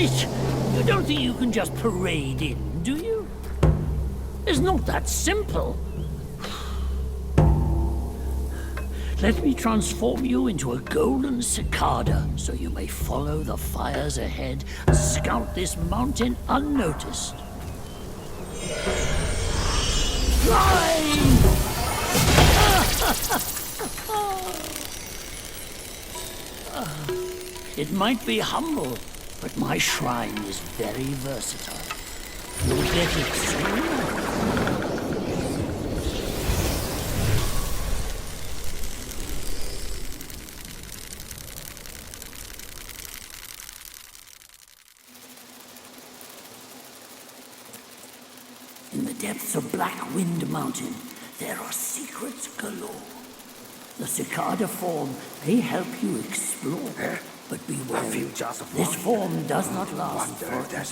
Wait! You don't think you can just parade in, do you? It's not that simple. Let me transform you into a golden cicada, so you may follow the fires ahead and scout this mountain unnoticed. Fly! It might be humble, but my shrine is very versatile. You'll get it soon. In the depths of Black Wind Mountain, there are secrets galore. The cicada form may help you explore. But be wary, this form does not last forever.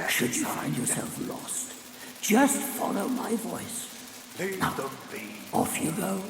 Should you find yourself lost, just follow my voice. Now, off you go.